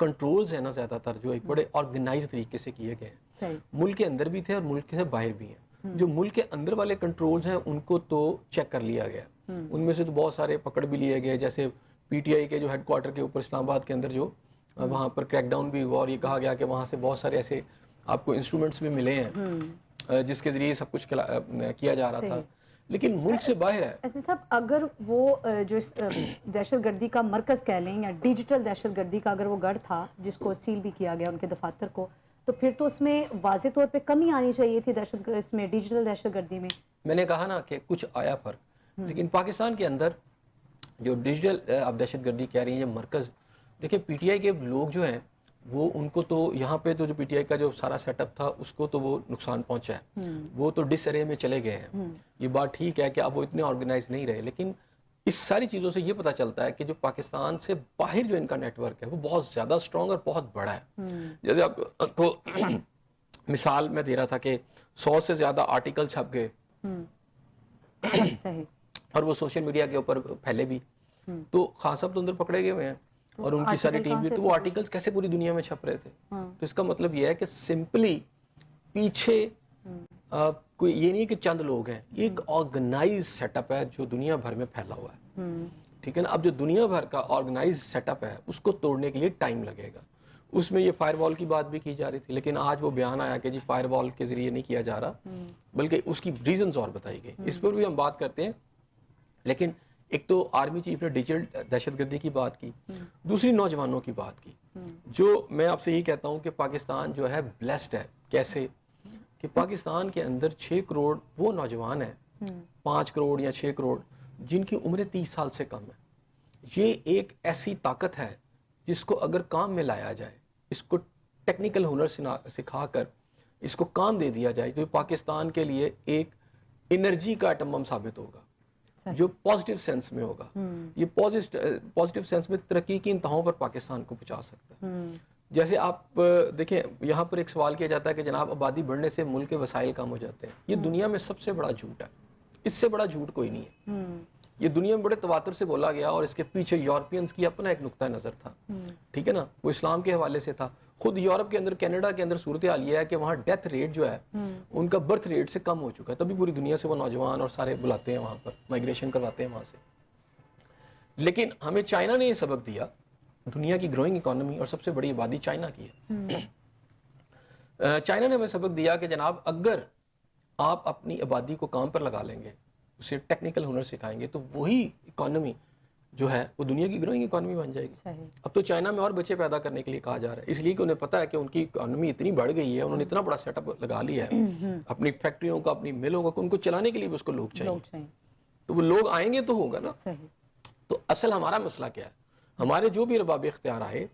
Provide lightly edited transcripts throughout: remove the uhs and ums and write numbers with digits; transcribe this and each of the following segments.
Controls ہیں نا زیادہ تر جو ایک بڑے آرگنائز طریقے سے کیے گئے ہیں, ملک کے اندر بھی تھے اور ملک سے باہر بھی ہیں. جو ملک کے اندر والے کنٹرولز ہیں ان کو تو چیک کر لیا گیا, ان میں سے تو بہت سارے پکڑ بھی لیے گئے, جیسے پی ٹی آئی کے جو ہیڈ کوارٹر کے اوپر اسلام آباد کے اندر جو وہاں پر کریک ڈاؤن بھی ہوا, اور یہ کہا گیا کہ وہاں سے بہت سارے ایسے آپ کو انسٹرومنٹس بھی ملے ہیں جس کے ذریعے سب کچھ کیا جا رہا تھا, لیکن ملک سے باہر ہے. ایسے صاحب اگر وہ جو دہشت گردی کا مرکز کہہ لیں یا ڈیجیٹل دہشت گردی کا اگر وہ گڑھ تھا جس کو سیل بھی کیا گیا ان کے دفاتر کو, تو پھر تو اس میں واضح طور پہ کمی آنی چاہیے تھی اس میں ڈیجیٹل دہشت گردی میں. میں نے کہا نا کہ کچھ آیا فرق, لیکن پاکستان کے اندر جو ڈیجیٹل آپ دہشت گردی کہہ رہی ہیں یہ مرکز, دیکھیں پی ٹی آئی کے لوگ جو ہیں وہ ان کو تو یہاں پہ تو جو پی ٹی آئی کا جو سارا سیٹ اپ تھا اس کو تو وہ نقصان پہنچا ہے, وہ تو ڈس ارے میں چلے گئے ہیں. یہ بات ٹھیک ہے کہ اب وہ اتنے آرگنائز نہیں رہے, لیکن اس ساری چیزوں سے یہ پتہ چلتا ہے کہ جو پاکستان سے باہر جو ان کا نیٹ ورک ہے وہ بہت زیادہ اسٹرانگ اور بہت بڑا ہے. جیسے آپ کو مثال میں دے رہا تھا کہ 100 سے زیادہ آرٹیکل چھپ گئے اور وہ سوشل میڈیا کے اوپر پھیلے بھی, تو خان صاحب تو اندر پکڑے گئے ہوئے ہیں اور ان کی ساری ٹیم بھی, تو وہ آرٹیکلز کیسے پوری دنیا میں چھپ رہے تھے. تو اس کا مطلب یہ ہے کہ سمپلی پیچھے کوئی یہ نہیں کہ چند لوگ ہیں, ایک آرگنائز سیٹ اپ ہے جو دنیا بھر میں پھیلا ہوا ہے, ٹھیک ہے نا. اب جو دنیا بھر کا آرگنائز سیٹ اپ ہے اس کو توڑنے کے لیے ٹائم لگے گا. اس میں یہ فائر وال کی بات بھی کی جا رہی تھی, لیکن آج وہ بیان آیا کہ جی فائر وال کے ذریعے نہیں کیا جا رہا, بلکہ اس کی ریزنز اور بتائی گئی. اس پر بھی ہم بات کرتے ہیں, لیکن ایک تو آرمی چیف نے ڈیجیٹل دہشت گردی کی بات کی, دوسری نوجوانوں کی بات کی. جو میں آپ سے یہی کہتا ہوں کہ پاکستان جو ہے بلیسڈ ہے. کیسے کہ پاکستان کے اندر 6 کروڑ وہ نوجوان ہیں, 5 کروڑ یا 6 کروڑ جن کی عمریں 30 سال سے کم ہے. یہ ایک ایسی طاقت ہے جس کو اگر کام میں لایا جائے, اس کو ٹیکنیکل ہنر سکھا کر اس کو کام دے دیا جائے, تو پاکستان کے لیے ایک انرجی کا ایٹم بم ثابت ہوگا جو پازیٹیو سینس میں ہوگا. یہ پازیٹیو سینس میں ترقی کی انتہاؤں پر پاکستان کو پہنچا سکتا ہے. جیسے آپ دیکھیں یہاں پر ایک سوال کیا جاتا ہے کہ جناب آبادی بڑھنے سے ملک کے وسائل کم ہو جاتے ہیں. یہ دنیا میں سب سے بڑا جھوٹ ہے, اس سے بڑا جھوٹ کوئی نہیں ہے. یہ دنیا میں بڑے تواتر سے بولا گیا, اور اس کے پیچھے یورپینز کی اپنا ایک نقطہ نظر تھا, ٹھیک ہے نا, وہ اسلام کے حوالے سے تھا. خود یورپ کے اندر کینیڈا کے اندر صورتحال یہ ہے کہ وہاں ڈیتھ ریٹ جو ہے ان کا برتھ ریٹ سے کم ہو چکا ہے, تبھی پوری دنیا سے وہ نوجوان اور سارے بلاتے ہیں وہاں پر, مائگریشن کرواتے ہیں وہاں سے. لیکن ہمیں چائنا نے یہ سبق دیا, دنیا کی گروئنگ اکانومی اور سب سے بڑی آبادی چائنا کی ہے. چائنا نے ہمیں سبق دیا کہ جناب اگر آپ اپنی آبادی کو کام پر لگا لیں گے, اسے ٹیکنیکل ہنر سکھائیں گے, تو وہی اکانومی جو ہے وہ دنیا کی گروئنگ اکانومی بن جائے گی. اب تو چائنا میں اور بچے پیدا کرنے کے لیے کہا جا رہا ہے, اس لیے کہ انہیں پتا ہے کہ ان کی اکانومی اتنی بڑھ گئی ہے, انہوں نے اتنا بڑا سیٹ اپ لگا لیا ہے اپنی فیکٹریوں کا, اپنی ملوں کا, ان کو چلانے کے لیے بھی اس کو لوگ چاہیے. تو وہ لوگ آئیں گے تو ہوگا نا. تو اصل ہمارا مسئلہ کیا ہے, ہمارے جو بھی ارباب اختیار آئے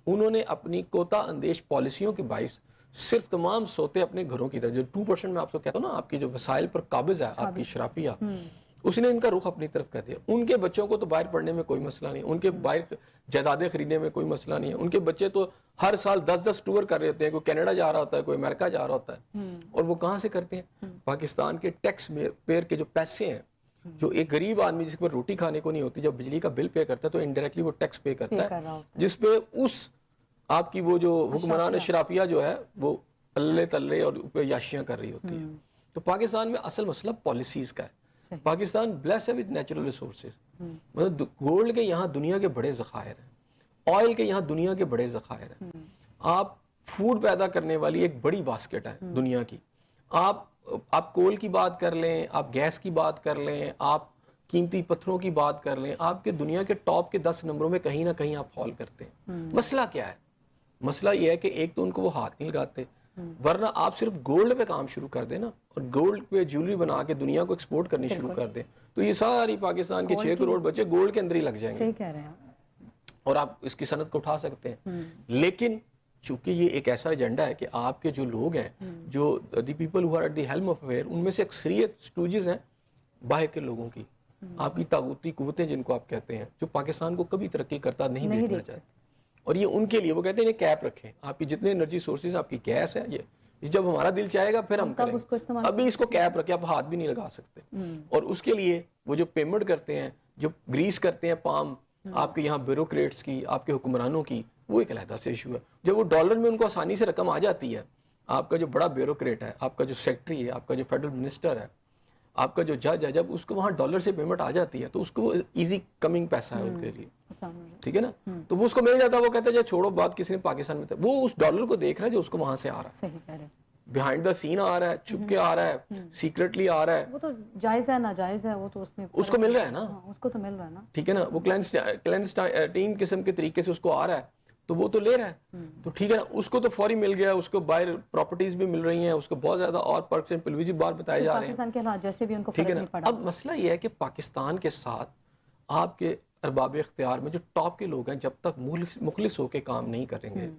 انہوں نے اپنی کوتا اندیش پالیسیوں کے باعث صرف تمام سوتے اپنے گھروں کی طرف, جو 2% میں آپ کو کہتا ہوں نا آپ کی جو وسائل پر قابض ہے آپ کی شرافیہ, اس نے ان کا رخ اپنی طرف کر دیا. ان کے بچوں کو تو باہر پڑھنے میں کوئی مسئلہ نہیں, ان کے باہر جائیدادیں خریدنے میں کوئی مسئلہ نہیں ہے. ان کے بچے تو ہر سال 10 ٹور کر رہے ہوتے ہیں, کوئی کینیڈا جا رہا ہوتا ہے, کوئی امریکہ جا رہا ہوتا ہے. اور وہ کہاں سے کرتے ہیں؟ پاکستان کے ٹیکس پیئر کے جو پیسے ہیں, جو ایک غریب آدمی جس پر روٹی کھانے کو نہیں ہوتی, جب بجلی کا بل پے کرتا ہے تو انڈائریکٹلی وہ ٹیکس پے کرتا ہے, جس پہ اس آپ کی وہ جو حکمران شرافیہ جو ہے وہ اللہ تلے اور اوپر یاشیاں کر رہی ہوتی ہیں. تو پاکستان میں اصل مسئلہ پالیسیز کا ہے. پاکستان بلیس ہے وتھ نیچرل ریسورسز, مطلب گولڈ کے یہاں دنیا کے بڑے ذخائر ہیں, آئل کے یہاں دنیا کے بڑے ذخائر ہیں, آپ فوڈ پیدا کرنے والی ایک بڑی باسکٹ ہے دنیا کی. آپ کول کی بات کر لیں, آپ گیس کی بات کر لیں, آپ قیمتی پتھروں کی بات کر لیں, آپ کے دنیا کے ٹاپ کے 10 نمبروں میں کہیں نہ کہیں آپ فال کرتے ہیں. مسئلہ کیا ہے؟ مسئلہ یہ ہے کہ ایک تو ان کو وہ ہاتھ نہیں لگاتے, ورنہ آپ صرف گولڈ پہ کام شروع کر دیں نا, اور گولڈ پہ جیولری بنا کے دنیا کو ایکسپورٹ کرنی شروع کر دیں, تو یہ ساری پاکستان کے 6 کروڑ بچے گولڈ کے اندر ہی لگ جائیں گے. صحیح کہہ رہے ہیں, اور آپ اس کی صنعت کو اٹھا سکتے ہیں. لیکن چونکہ یہ ایک ایسا ایجنڈا ہے کہ آپ کے جو لوگ ہیں, جو the people who are at the helm of affair, ان میں سے اکثریت سٹوجز ہیں باہر کے لوگوں کی, آپ کی طاغوتی قوتیں جن کو آپ کہتے ہیں, جو پاکستان کو کبھی ترقی کرتا نہیں دیکھنا چاہتے. اور یہ ان کے لیے وہ کہتے ہیں یہ کیپ رکھیں, آپ کی جتنے انرجی سورسز, آپ کی گیس ہے, یہ جب ہمارا دل چاہے گا پھر ہم کریں گے, ابھی اس کو کیپ رکھے, آپ ہاتھ بھی نہیں لگا سکتے. اور اس کے لیے وہ جو پیمنٹ کرتے ہیں, جو گریس کرتے ہیں پام آپ کے یہاں بیوروکریٹس کی, آپ کے حکمرانوں کی, وہ ایک علیحدہ سے ایشو ہے. جب وہ ڈالر میں ان کو آسانی سے رقم آ جاتی ہے, آپ کا جو بڑا بیوروکریٹ ہے, آپ کا جو سیکٹری ہے, آپ کا جو فیڈرل منسٹر ہے, آپ کا جو جج ہے, جب اس کو وہاں ڈالر سے پیمنٹ آ جاتی ہے تو اس کو ایزی کمنگ پیسہ ہے ان کے لیے, ٹھیک ہے نا, تو وہ اس کو مل جاتا ہے. وہ کہتا ہے جی چھوڑو بات, کسی نے پاکستان میں, وہ اس ڈالر کو دیکھ رہا ہے جو اس کو وہاں سے آ رہا ہے, صحیح کہہ رہے ہیں. بیہائنڈ دا سین آ رہا ہے, چھپ کے آ رہا ہے, سیکریٹلی آ رہا ہے, وہ تو جائز ہے ناجائز ہے, وہ تو اس میں اس کو مل رہا ہے نا, اس کو تو مل رہا ہے نا, ٹھیک ہے نا, وہ کلینسٹائن قسم کے طریقے سے اس کو آ رہا ہے تو وہ تو لے رہا ہے, تو ٹھیک ہے نا, اس کو تو فوری مل گیا, اس کو باہر پراپرٹیز بھی مل رہی ہیں, اس کو بہت زیادہ اور پرکس اینڈ پرویجی بار بتائے جا رہے ہیں. پاکستان کے حالات جیسے بھی ان کو ٹھیک فرق ہے نا. نہیں پڑا. اب مسئلہ یہ ہے کہ پاکستان کے ساتھ آپ کے ارباب اختیار میں جو ٹاپ کے لوگ ہیں, جب تک مخلص ہو کے کام نہیں کریں گے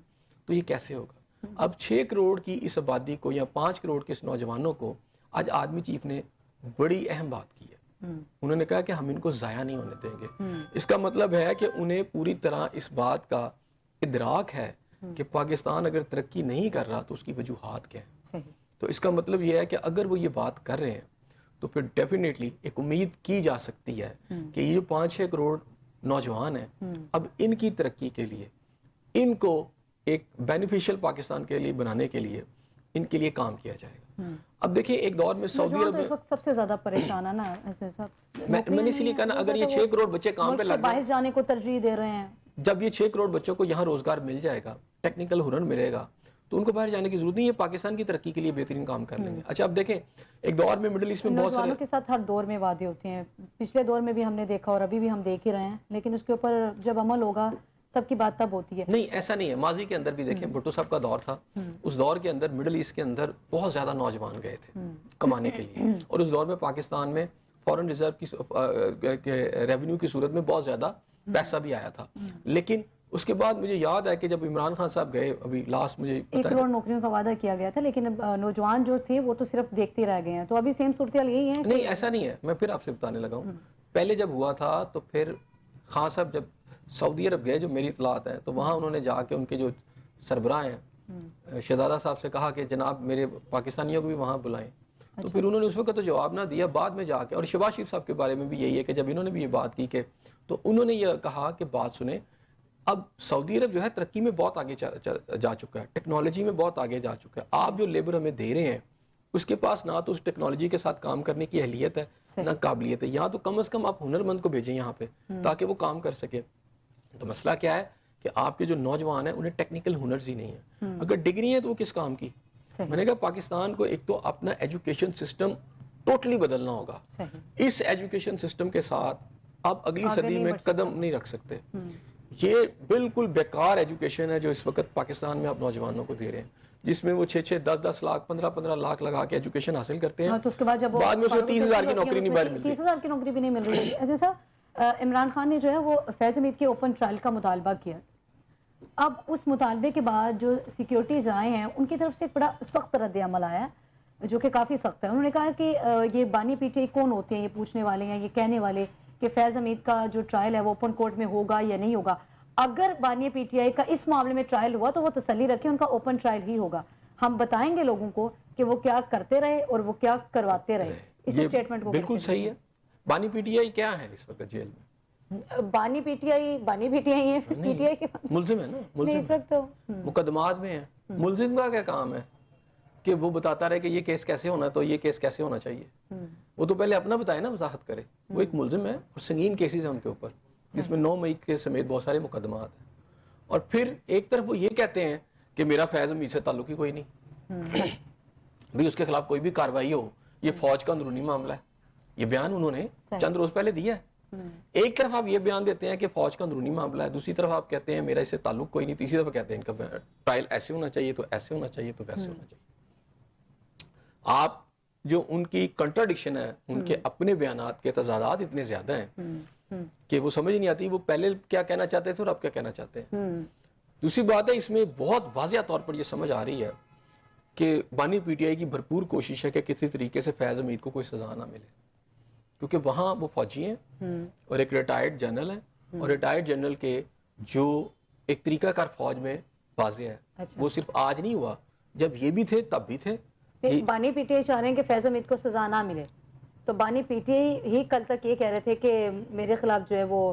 تو یہ کیسے ہوگا. اب 6 کروڑ کی اس آبادی کو یا 5 کروڑ کے اس نوجوانوں کو آج آرمی چیف نے بڑی اہم بات کی ہے. انہوں نے کہا کہ ہم ان کو ضائع نہیں ہونے دیں گے. اس کا مطلب ہے کہ انہیں پوری طرح اس بات کا ادراک ہے کہ پاکستان اگر ترقی نہیں کر رہا تو اس کی وجوہات کیا ہیں. تو اس کا مطلب یہ ہے کہ اگر وہ یہ بات کر رہے ہیں تو پھر ڈیفینیٹلی ایک امید کی جا سکتی ہے کہ یہ جو 5-6 کروڑ نوجوان ہیں, اب ان کی ترقی کے لیے, ان کو ایک بینیفیشل پاکستان کے لیے بنانے کے لیے ان کے لیے کام کیا جائے گا. اب دیکھیں ایک دور میں سعودی عرب اس وقت سب سے زیادہ پریشان ہے نا, ایسے سب میں نے اس لیے کہا نا, اگر یہ 6 کروڑ بچے کام پہ لگ باہر جانے کو ترجیح دے رہے ہیں, جب یہ 6 کروڑ بچوں کو یہاں روزگار مل جائے گا, ٹیکنیکل ہنر ملے گا, تو ان کو باہر جانے کی ضرورت نہیں ہے, پاکستان کی ترقی کے لیے بہترین کام کر لیں گے. اچھا اب دیکھیں ایک دور میں مڈل ایسٹ میں بہت سارے نوجوانوں کے ساتھ ہر دور میں وعدے ہوتے ہیں, پچھلے دور میں بھی ہم نے دیکھا اور ابھی بھی ہم دیکھ ہی رہے ہیں, لیکن اس کے اوپر جب عمل ہوگا تب کی بات تب ہوتی ہے. نہیں ایسا نہیں ہے, ماضی کے اندر بھی دیکھیں بھٹو صاحب کا دور تھا, اس دور کے اندر مڈل ایسٹ کے اندر بہت زیادہ نوجوان گئے تھے کمانے کے لیے, اور اس دور میں پاکستان میں فارن ریزرو کی ریونیو کی صورت میں بہت زیادہ پیسہ بھی آیا تھا. لیکن اس کے بعد مجھے یاد ہے کہ جب عمران خان صاحب گئے, ابھی لاسٹ مجھے 1 کروڑ نوکریوں کا وعدہ کیا گیا تھا, لیکن نوجوان جو تھے وہ تو صرف دیکھتے رہ گئے ہیں, تو ابھی سیم صورتحال یہی ہے. نہیں ایسا نہیں ہے, میں پھر آپ سے بتانے لگا ہوں. پہلے جب ہوا تھا تو پھر خان صاحب جب سعودی عرب گئے, جو میری اطلاعات ہیں, تو وہاں انہوں نے جا کے ان کے جو سربراہ ہیں شہزادہ صاحب سے کہا کہ جناب میرے پاکستانیوں کو بھی وہاں بلائیں. تو پھر انہوں نے اس وقت تو جواب نہ دیا, بعد میں جا کے, اور شہباز شریف صاحب کے بارے میں بھی یہی ہے کہ جب انہوں نے بھی یہ بات کی کہ, تو انہوں نے یہ کہا کہ بات سنیں, اب سعودی عرب جو ہے ترقی میں بہت آگے جا چکا ہے, ٹیکنالوجی میں بہت آگے جا چکا ہے. آپ جو لیبر ہمیں دے رہے ہیں اس کے پاس نہ تو اس ٹیکنالوجی کے ساتھ کام کرنے کی اہلیت ہے نہ قابلیت ہے, یہاں تو کم از کم آپ ہنرمند کو بھیجیں یہاں پہ تاکہ وہ کام کر سکے. تو مسئلہ کیا ہے کہ آپ کے جو نوجوان ہیں انہیں ٹیکنیکل ہنرز ہی نہیں ہیں, اگر ڈگری ہے تو وہ کس کام کی. میں نے کہا پاکستان کو ایک تو اپنا ایجوکیشن سسٹم ٹوٹلی بدلنا ہوگا, اس ایجوکیشن سسٹم کے ساتھ آپ اگلی صدی میں قدم نہیں رکھ سکتے. یہ بالکل بیکار ایجوکیشن ہے جو اس وقت پاکستان میں آپ نوجوانوں کو دے رہے ہیں, جس میں وہ 6-6, 10-10 لاکھ, 15-15 لاکھ لگا کے ایجوکیشن حاصل کرتے ہیں, تو اس کے بعد جب بعد میں اسے 30,000 کی نوکری نہیں باہر ملتی. 30,000 کی نوکری بھی نہیں مل رہی ہے. ایسے سر عمران خان نے جو ہے وہ فیض حمید کے اوپن ٹرائل کا مطالبہ کیا. اب اس مطالبے کے بعد جو سیکیورٹیز آئے ہیں ان کی طرف سے ایک بڑا سخت رد عمل آیا ہے جو کہ کافی سخت ہے. انہوں نے کہا کہ یہ بانی پی ٹی آئی کون ہوتے ہیں, یہ پوچھنے والے ہیں, یہ کہنے والے کہ فیض حمید کا جو ٹرائل ہے وہ اوپن کورٹ میں ہوگا یا نہیں ہوگا. اگر بانی پی ٹی آئی کا اس معاملے میں ٹرائل ہوا تو وہ تسلی رکھیں, ان کا اوپن ٹرائل ہی ہوگا. ہم بتائیں گے لوگوں کو کہ وہ کیا کرتے رہے اور وہ کیا کرواتے رہے. اس سٹیٹمنٹ کو بالکل صحیح ہے. بانی پی ٹی آئی کیا ہے اس وقت جیل میں؟ بانی پی ٹی آئی ہے, پی ٹی آئی کے ملزم ہے نا, ملزم مقدمات میں ہے. ملزم کا کیا کام ہے کہ وہ بتاتا رہے کہ یہ کیس کیسے ہونا, تو یہ کیس کیسے ہونا چاہیے. وہ تو پہلے اپنا بتائے نا, وضاحت کرے. وہ ایک ملزم ہے اور سنگین کیسز ہیں ان کے اوپر, جس میں 9 مئی کے سمیت بہت سارے مقدمات ہیں. اور پھر ایک طرف وہ یہ کہتے ہیں کہ میرا فیض حمید سے تعلق ہی کوئی نہیں, بھی اس کے خلاف کوئی بھی کاروائی ہو یہ فوج کا اندرونی معاملہ ہے. یہ بیان انہوں نے چند روز پہلے دیا ہے. ایک طرف آپ یہ بیان دیتے ہیں کہ فوج کا اندرونی معاملہ ہے, دوسری طرف آپ کہتے ہیں میرا اس سے تعلق کوئی نہیں, تیسری طرف کہتے ہیں ان کا ٹرائل ایسے ہونا چاہیے, تو ایسے ہونا چاہیے, تو ویسے ہونا چاہیے. آپ جو ان کی کنٹراڈکشن ہے, ان کے اپنے بیانات کے تضادات اتنے زیادہ ہیں کہ وہ سمجھ نہیں آتی وہ پہلے کیا کہنا چاہتے تھے اور اب کیا کہنا چاہتے ہیں. دوسری بات ہے اس میں بہت واضح طور پر یہ سمجھ آ رہی ہے کہ بانی پی ٹی آئی کی بھرپور کوشش ہے کہ کسی طریقے سے فیض حمید کو کوئی سزا نہ ملے, کیونکہ وہاں وہ فوجی ہیں اور ایک ریٹائرڈ جنرل ہے, اور ریٹائرڈ جنرل کے جو ایک طریقہ کار فوج میں واضح ہے, وہ صرف آج نہیں ہوا, جب یہ بھی تھے تب بھی تھے. بانی پی ٹی آئی چاہ رہے ہیں کہ فیض حمید کو سزا نہ ملے, تو بانی پی ٹی آئی ہی کل تک یہ کہہ رہے تھے کہ میرے خلاف جو ہے وہ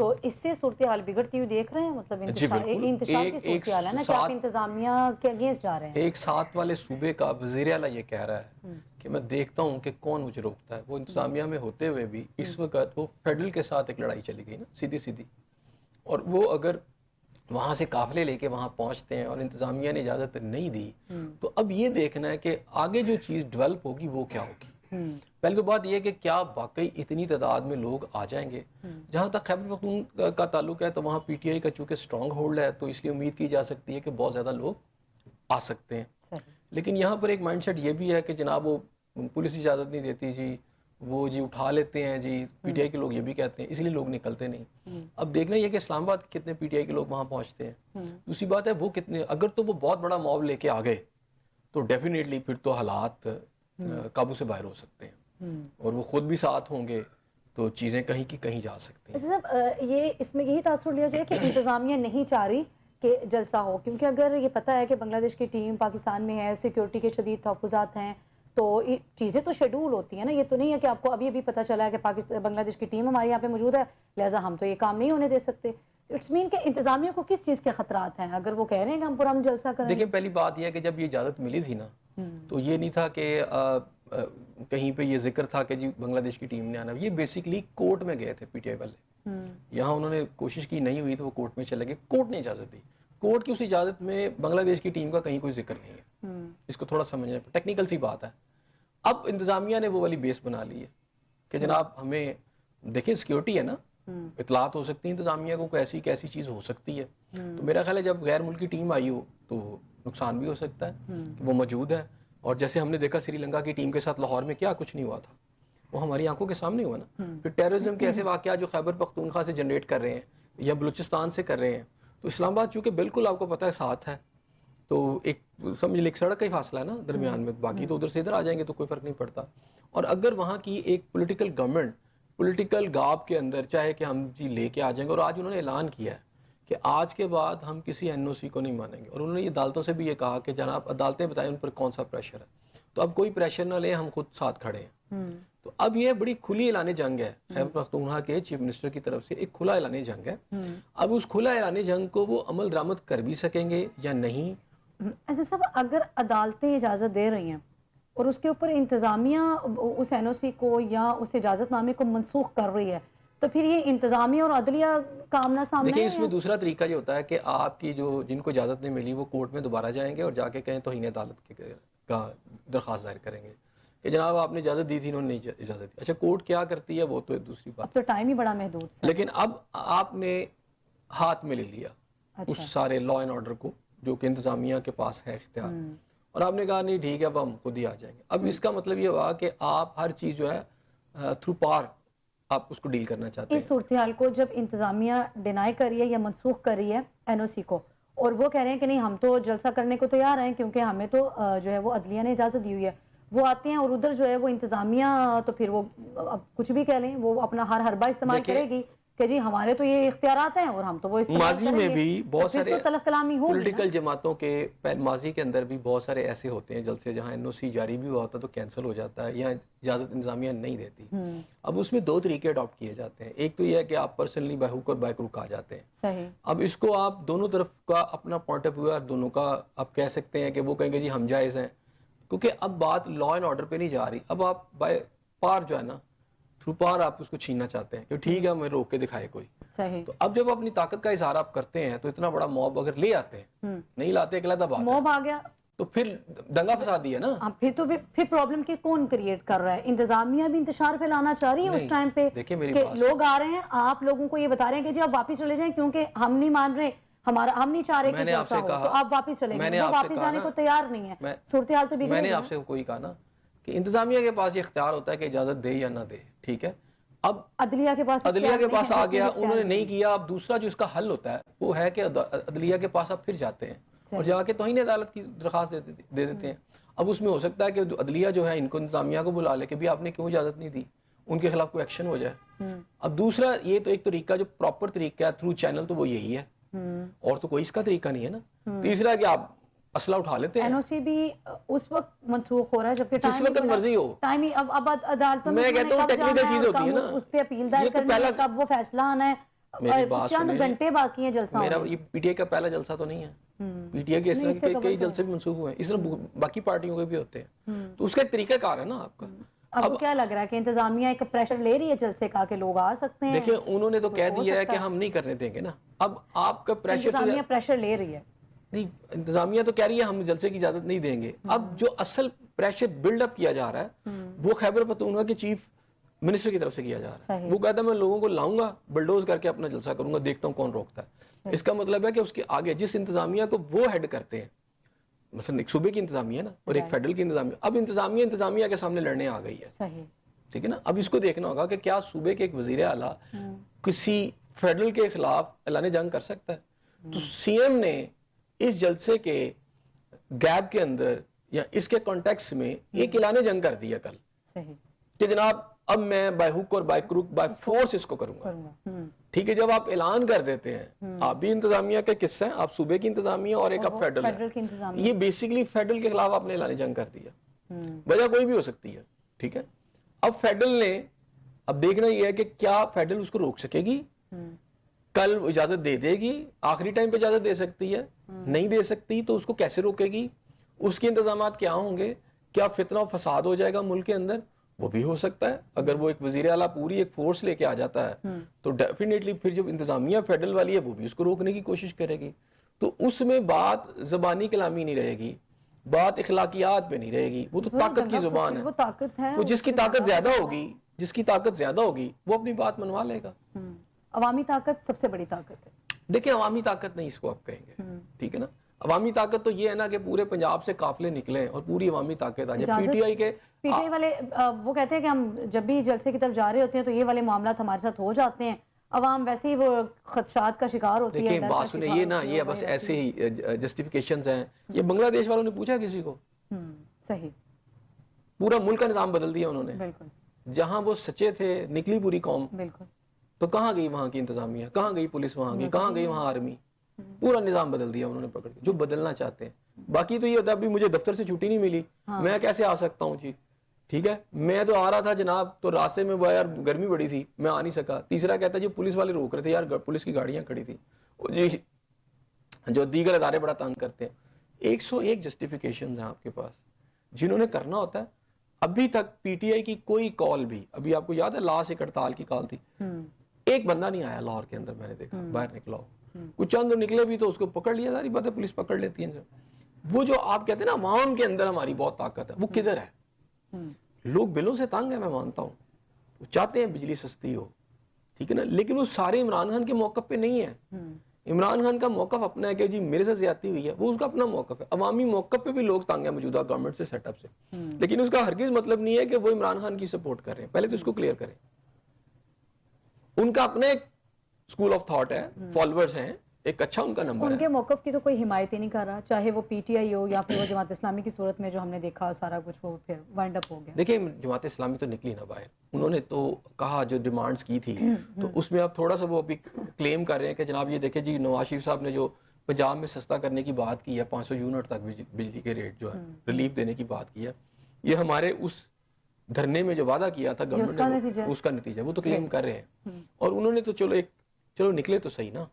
تو اس سے صورتحال بگڑتی ہوئی دیکھ رہے ہیں، مطلب انتشار کی صورتحال ہے نا کہ آپ انتظامیہ کے اگینسٹ جا رہے ہیں. ایک ساتھ والے صوبے کا وزیر اعلیٰ یہ کہہ رہا ہے کہ میں دیکھتا ہوں کہ کون مجھے روکتا ہے. وہ انتظامیہ میں ہوتے ہوئے بھی اس وقت وہ فیڈرل کے ساتھ ایک لڑائی چلی گئی نا سیدھی، اور وہ اگر وہاں سے قافلے لے کے وہاں پہنچتے ہیں اور انتظامیہ نے اجازت نہیں دی، تو اب یہ دیکھنا ہے کہ آگے جو چیز ڈیولپ ہوگی وہ کیا ہوگی. پہلے تو بات یہ ہے کہ کیا واقعی اتنی تعداد میں لوگ آ جائیں گے. جہاں تک خیبر پختونخوا کا تعلق ہے تو وہاں پی ٹی آئی کا چونکہ اسٹرانگ ہولڈ ہے تو اس لیے امید کی جا سکتی ہے کہ بہت زیادہ لوگ آ سکتے ہیں. لیکن یہاں پر ایک مائنڈ سیٹ یہ بھی ہے کہ جناب وہ پولیس اجازت نہیں دیتی جی، وہ جی اٹھا لیتے ہیں جی، پی ٹی آئی کے لوگ یہ بھی کہتے ہیں، اس لیے لوگ نکلتے نہیں. اب دیکھنا یہ کہ اسلام آباد کتنے پی ٹی آئی کے لوگ وہاں پہنچتے ہیں. دوسری بات ہے وہ کتنے، اگر تو وہ بہت بڑا موب لے کے آ گئے تو ڈیفینیٹلی پھر تو حالات قابو سے باہر ہو سکتے ہیں، اور وہ خود بھی ساتھ ہوں گے تو چیزیں کہیں کی کہیں جا سکتی ہیں. صاحب یہ اس میں یہی تاثر لیا جائے کہ انتظامیہ نہیں چاہ رہی کہ جلسہ ہو، کیونکہ اگر یہ پتہ ہے کہ بنگلہ دیش کی ٹیم پاکستان میں ہے، سیکیورٹی کے شدید تحفظات ہیں، تو چیزیں تو شیڈول ہوتی ہیں نا. یہ تو نہیں ہے کہ آپ کو ابھی پتہ چلا ہے کہ بنگلہ دیش کی ٹیم ہمارے یہاں پہ موجود ہے لہٰذا ہم تو یہ کام نہیں ہونے دے سکتے. اٹس مین کہ انتظامیہ کو کس چیز کے خطرات ہیں اگر وہ کہہ رہے ہیں کہ ہم پرامن جلسہ کریں؟ دیکھیں پہلی بات یہ ہے کہ جب یہ اجازت ملی تھی نا تو یہ نہیں تھا کہ کہیں پہ یہ ذکر تھا کہ جی بنگلہ دیش کی ٹیم نے آنا. یہ بیسیکلی کورٹ میں گئے تھے پی ٹی آئی والے، یہاں انہوں نے کوشش کی نہیں ہوئی تو وہ کورٹ میں چلے گئے. کورٹ نے اجازت دی. کورٹ کی اس اجازت میں بنگلہ دیش کی ٹیم کا کہیں کوئی ذکر نہیں ہے. اس کو تھوڑا سمجھنا ٹیکنیکل سی بات ہے. اب انتظامیہ نے وہ والی بیس بنا لی ہے کہ جناب ہمیں دیکھیں سیکیورٹی ہے نا، اطلاعات ہو سکتی ہیں انتظامیہ کو ایسی کیسی چیز ہو سکتی ہے. تو میرا خیال ہے جب غیر ملکی ٹیم آئی ہو تو نقصان بھی ہو سکتا ہے کہ وہ موجود ہے. اور جیسے ہم نے دیکھا سری لنکا کی ٹیم کے ساتھ لاہور میں کیا کچھ نہیں ہوا تھا، وہ ہماری آنکھوں کے سامنے ہوا نا. پھر ٹیررزم کے ایسے واقعات جو خیبر پختونخوا سے جنریٹ کر رہے ہیں یا بلوچستان سے کر رہے ہیں، تو اسلام آباد چونکہ بالکل آپ کو پتہ ہے ساتھ ہے تو ایک سمجھ لیں ایک سڑک کا ہی فاصلہ ہے نا درمیان میں، باقی تو ادھر سے ادھر آ جائیں گے تو کوئی فرق نہیں پڑتا. اور اگر وہاں کی ایک پولیٹیکل گورنمنٹ پولیٹیکل گاب کے اندر چاہے کہ ہم جی لے کے آ جائیں گے، اور آج انہوں نے اعلان کیا ہے کہ آج کے بعد ہم کسی این او سی کو نہیں مانیں گے. اور انہوں نے یہ عدالتوں سے بھی یہ کہا کہ جناب عدالتیں بتائیں ان پر کون سا پریشر ہے، تو اب کوئی پریشر نہ لیں، ہم خود ساتھ کھڑے ہیں. تو اب یہ بڑی کھلی اعلان جنگ ہے خیبر پختونخوا کے چیف منسٹر کی طرف سے، ایک کھلا اعلان جنگ ہے. اب اس کھلا اعلان جنگ کو وہ عمل درآمد کر بھی سکیں گے یا نہیں. ایسے صاحب اگر عدالتیں اجازت دے رہی ہیں اور اس کے اوپر انتظامیہ اس این او سی کو یا اس اجازت نامے کو منسوخ کر رہی ہے تو پھر یہ انتظامیہ اور عدلیہ کا آمنا سامنا ہے. دیکھیں اس میں دوسرا طریقہ یہ ہوتا ہے کہ آپ کی جو جن کو اجازت نہیں ملی وہ کورٹ میں دوبارہ جائیں گے اور جا کے کہیں توہین عدالت کا درخواست دائر کریں گے کہ جناب آپ نے اجازت دی تھی انہوں نے نہیں اجازت دی. اچھا کورٹ کیا کرتی ہے وہ تو دوسری بات، اب تو ٹائم ہی بڑا محدود سا. لیکن اب آپ نے ہاتھ میں لے لیا اس سارے لا اینڈ آرڈر کو جو کہ انتظامیہ کے پاس ہے اختیار، اور آپ نے کہا نہیں ٹھیک ہے اب ہم خود ہی آ جائیں گے. اب اس کا مطلب یہ ہوا کہ آپ ہر چیز جو ہے تھرو پار آپ اس کو ڈیل کرنا چاہتے ہیں. اس صورتحال کو جب انتظامیہ ڈینائی کر رہی ہے یا منسوخ کر رہی ہے این او سی کو اور وہ کہہ رہے ہیں کہ نہیں ہم تو جلسہ کرنے کو تیار ہیں کیونکہ ہمیں تو جو ہے وہ عدلیہ نے اجازت دی ہوئی ہے، وہ آتے ہیں اور ادھر جو ہے وہ انتظامیہ تو پھر وہ اب کچھ بھی کہہ لیں وہ اپنا ہر حربہ استعمال کرے گی کہ جی ہمارے تو یہ اختیارات ہیں اور ہم تو وہ استعمال کریں گے. ماضی میں بھی بہت سارے تلخ کلامی ہوگی پولیٹیکل جماعتوں کے ماضی کے اندر بھی بہت سارے ایسے ہوتے ہیں جلسے جہاں این او سی جاری بھی ہوا ہوتا تو کینسل ہو جاتا ہے یا اجازت انتظامیہ نہیں دیتی. اب اس میں دو طریقے اڈاپٹ کیے جاتے ہیں. ایک تو یہ ہے کہ آپ پرسنلی بہوک اور بیک رک آ جاتے ہیں. صحیح. اب اس کو آپ دونوں طرف کا اپنا پوائنٹ آف ویو ہے، دونوں کا آپ کہہ سکتے ہیں کہ وہ کہیں گے جی ہم جائز ہیں کیونکہ اب بات لا اینڈ آرڈر پہ نہیں جا رہی. اب آپ بائی پار جو ہے نا تھرو پار آپ اس کو چھیننا چاہتے ہیں کہ ٹھیک ہے ہمیں روک کے دکھائے کوئی. تو اب جب اپنی طاقت کا اظہار آپ کرتے ہیں تو اتنا بڑا موب اگر لے آتے ہیں نہیں لاتے ایک علیحدہ بات موب آ گیا تو پھر دنگا فساد ہی ہے نا. پھر تو پھر پرابلم کی کون کریٹ کر رہا ہے؟ انتظامیہ بھی انتشار پھیلانا چاہ رہی ہے اس ٹائم پہ کہ لوگ آ رہے ہیں آپ لوگوں کو یہ بتا رہے ہیں کہ جی آپ واپس چلے جائیں کیونکہ ہم نہیں مان رہے ہم نہیں چاہ رہے کہ جلسہ ہو تو آپ واپس چلے گئے. وہ واپس جانے کو تیار نہیں ہے. صورتحال تو میں نے آپ سے کوئی کہا نا کہ انتظامیہ کے پاس یہ اختیار ہوتا ہے کہ اجازت دے یا نہ دے، ٹھیک ہے. اب عدلیہ کے پاس آ گیا انہوں نے نہیں کیا. اب دوسرا جو اس کا حل ہوتا ہے وہ ہے کہ عدلیہ کے پاس آپ پھر جاتے ہیں اور جا کے توہین عدالت کی درخواست دے دیتے ہیں. اب اس میں ہو سکتا ہے کہ عدلیہ جو ہے ان کو انتظامیہ کو بلا لے کہ بھی آپ نے کیوں اجازت نہیں دی، ان کے خلاف کوئی ایکشن ہو جائے. اب دوسرا یہ تو ایک طریقہ جو پراپر طریقہ ہے تھرو چینل تو وہ یہی ہے اور تو کوئی اس کا طریقہ نہیں ہے نا. تیسرا کہ آپ اسلحہ اٹھا لیتے ہیں. این او سی بھی اس وقت منسوخ ہو رہا ہے جبکہ جس وقت مرضی ہو ٹائم ہی اب عدالتوں میں کہتا ہوں ٹیکنیکل چیز ہوتی ہے نا اس پہ اپیل دائر کرنی ہے کب وہ فیصلہ آنا ہے میری بات چند سنیں، گھنٹے باقی ہیں جلسہ میرا ہونے یہ پی ٹی آئی کا پہلا جلسہ تو نہیں ہے. ہوں، پی ٹی آئی کے اس نہیں، اس سے طرح کے قبل کئی تو جلسے بھی منسوخ ہوئے ہیں، اس طرح باقی پارٹیوں کے بھی ہوتے ہیں. ہوں. تو اس کا ایک طریقہ کار ہے نا آپ کا. آپ کو کیا لگ رہا ہے کہ انتظامیہ ایک پریشر لے رہی ہے جلسے کا کہ لوگ آ سکتے ہیں؟ دیکھیں انہوں نے تو کچھ کہہ ہو دیا ہے سکتا کہ ہم نہیں کرنے دیں گے نا. اب آپ کا پریشر سے انتظامیہ پریشر لے رہی ہے. نہیں، انتظامیہ تو کہہ رہی ہے ہم جلسے کی اجازت نہیں دیں گے. اب جو اصل پریشر بلڈ اپ کیا جا رہا ہے وہ خیبر پختونخوا کے چیف منسٹر کی طرف سے کیا جا رہا ہے. صحیح. وہ کہتا ہے میں لوگوں کو لاؤں گا، بلڈوز کر کے اپنا جلسہ کروں گا، دیکھتا ہوں کون روکتا ہے. اس کا مطلب ہے کہ اس کے آگے جس انتظامیہ کو وہ ہیڈ کرتے ہیں، مثلا ایک صوبے کی انتظامیہ نا اور ایک فیڈرل کی انتظامیہ، اب انتظامیہ کے سامنے لڑنے آ گئی ہے. صحیح. ٹھیک ہے نا. اب اس کو دیکھنا ہوگا کہ کیا صوبے کے ایک وزیر اعلیٰ کسی فیڈرل کے خلاف اعلان جنگ کر سکتا ہے. تو سی ایم نے اس جلسے کے گیپ کے اندر یا اس کے کانٹیکس میں ایک اعلان جنگ کر دیا کل صحیح. کہ جناب اب میں بائی ہک اور بائی کروک بائی فورس اس کو کروں گا. ٹھیک ہے، جب آپ اعلان کر دیتے ہیں، آپ بھی انتظامیہ کے قصہ ہیں، آپ صوبے کی انتظامیہ اور ایک آپ فیڈرل ہے، یہ بیسیکلی فیڈرل کے خلاف آپ نے اعلان جنگ کر دیا. وجہ کوئی بھی ہو سکتی ہے. ٹھیک ہے، اب فیڈرل نے اب دیکھنا یہ ہے کہ کیا فیڈرل اس کو روک سکے گی. کل اجازت دے دے گی، آخری ٹائم پہ اجازت دے سکتی ہے، نہیں دے سکتی تو اس کو کیسے روکے گی، اس کے انتظامات کیا ہوں گے، کیا فتنہ و فساد ہو جائے گا ملک کے اندر، وہ بھی ہو سکتا ہے. اگر وہ ایک وزیر اعلیٰ پوری ایک فورس لے کے آ جاتا ہے تو ڈیفینیٹلی پھر جب انتظامیہ فیڈرل والی ہے وہ بھی اس کو روکنے کی کوشش کرے گی. تو اس میں بات زبانی کلامی نہیں رہے گی، بات اخلاقیات پہ نہیں رہے گی. وہ تو طاقت کی زبان ہے. وہ طاقت ہے، وہ جس کی طاقت زیادہ ہوگی، جس کی طاقت زیادہ ہوگی وہ اپنی بات منوا لے گا. عوامی طاقت سب سے بڑی طاقت ہے. دیکھیں عوامی طاقت نہیں اس کو آپ کہیں گے. ٹھیک ہے نا. عوامی طاقت تو یہ ہے نا کہ پورے پنجاب سے قافلے نکلیں اور پوری عوامی طاقت آ جائے. پی ٹی آئی کے پی ٹی آئی والے وہ کہتے ہیں کہ ہم جب بھی جلسے کی طرف جا رہے ہوتے ہیں تو یہ والے معاملات ہمارے ساتھ ہو جاتے ہیں، عوام ویسے ہی وہ خدشات کا شکار ہوتی ہے. دیکھیں بات سنیں، یہ نا یہ بس ایسے ہی جسٹیفیکیشنز ہیں. یہ بنگلہ دیش والوں نے پوچھا کسی کو؟ صحیح. پورا ملک کا نظام بدل دیا انہوں نے. بالکل. جہاں وہ سچے تھے نکلی پوری قوم. بالکل. تو کہاں گئی وہاں کی انتظامیہ، کہاں گئی پولیس وہاں کی، کہاں گئی وہاں آرمی. پورا نظام بدل دیا انہوں نے پکڑ کے جو بدلنا چاہتے ہیں. باقی تو یہ ہوتا ہے ابھی مجھے دفتر سے چھٹی نہیں ملی، میں کیسے آ سکتا ہوں جی. ٹھیک ہے، میں تو آ رہا تھا جناب تو راستے میں وہ یار گرمی بڑی تھی میں آ نہیں سکا. تیسرا کہتا ہے جی پولیس والے روک رہے تھے، یار پولیس کی گاڑیاں کھڑی تھی. جی جو دیگر ادارے بڑا تنگ کرتے ہیں. 101 جسٹیفیکیشنز ہیں آپ کے پاس جنہوں نے کرنا ہوتا ہے. ابھی تک پی ٹی آئی کی کوئی کال بھی، ابھی آپ کو یاد ہے لاسٹ ایک ہڑتال کی کال تھی، ایک بندہ نہیں آیا لاہور کے اندر، میں نے دیکھا باہر نکلا ہو. کچھ چند نکلے بھی تو اس کو پکڑ لیا. ساری باتیں پولیس پکڑ لیتی ہیں. وہ جو آپ کہتے ہیں نا عوام کے اندر ہماری بہت طاقت ہے، وہ کدھر ہے؟ لوگ بلوں سے تنگ ہیں، میں مانتا ہوں، وہ چاہتے ہیں بجلی سستی ہو. ٹھیک ہے نا، لیکن وہ سارے عمران خان کے موقف پہ نہیں ہے. عمران خان کا موقف اپنا ہے کہ جی میرے سے زیادتی ہوئی ہے، وہ اس کا اپنا موقف ہے. عوامی موقف پہ بھی لوگ تنگ ہیں موجودہ گورنمنٹ سے، سیٹ اپ سے. لیکن اس کا ہرگز مطلب نہیں ہے کہ وہ عمران خان کی سپورٹ کر رہے ہیں. پہلے تو اس کو کلیئر کریں. ان کا اپنا ایک اسکول آف تھاٹ ہے، فالوورز ہیں، ایک اچھا ان کا نمبر ہے. ان کے موقف کی تو کوئی حمایت ہی نہیں کر رہا، چاہے وہ پی ٹی آئی ہو یا پھر وہ جماعت اسلامی کی صورت میں جو ہم نے دیکھا سارا کچھ وہ پھر وائنڈ اپ ہو گیا. دیکھیں جماعت اسلامی تو نکلی نہ باہر. انہوں نے تو کہا جو ڈیمانڈز کی تھی تو اس میں اب تھوڑا سا وہ ابھی کلیم کر رہے ہیں کہ جناب یہ دیکھیں جی نواز شریف صاحب نے جو پنجاب میں سستا کرنے کی بات کی ہے، 500 یونٹ تک بجلی کے ریٹ جو ہے ریلیف دینے کی بات کی ہے، یہ ہمارے اس دھرنے میں جو وعدہ کیا تھا گورنمنٹ نے اس کا نتیجہ وہ تو کلیم کر رہے ہیں. اور انہوں نے تو چلو نکلے تو صحیح نا.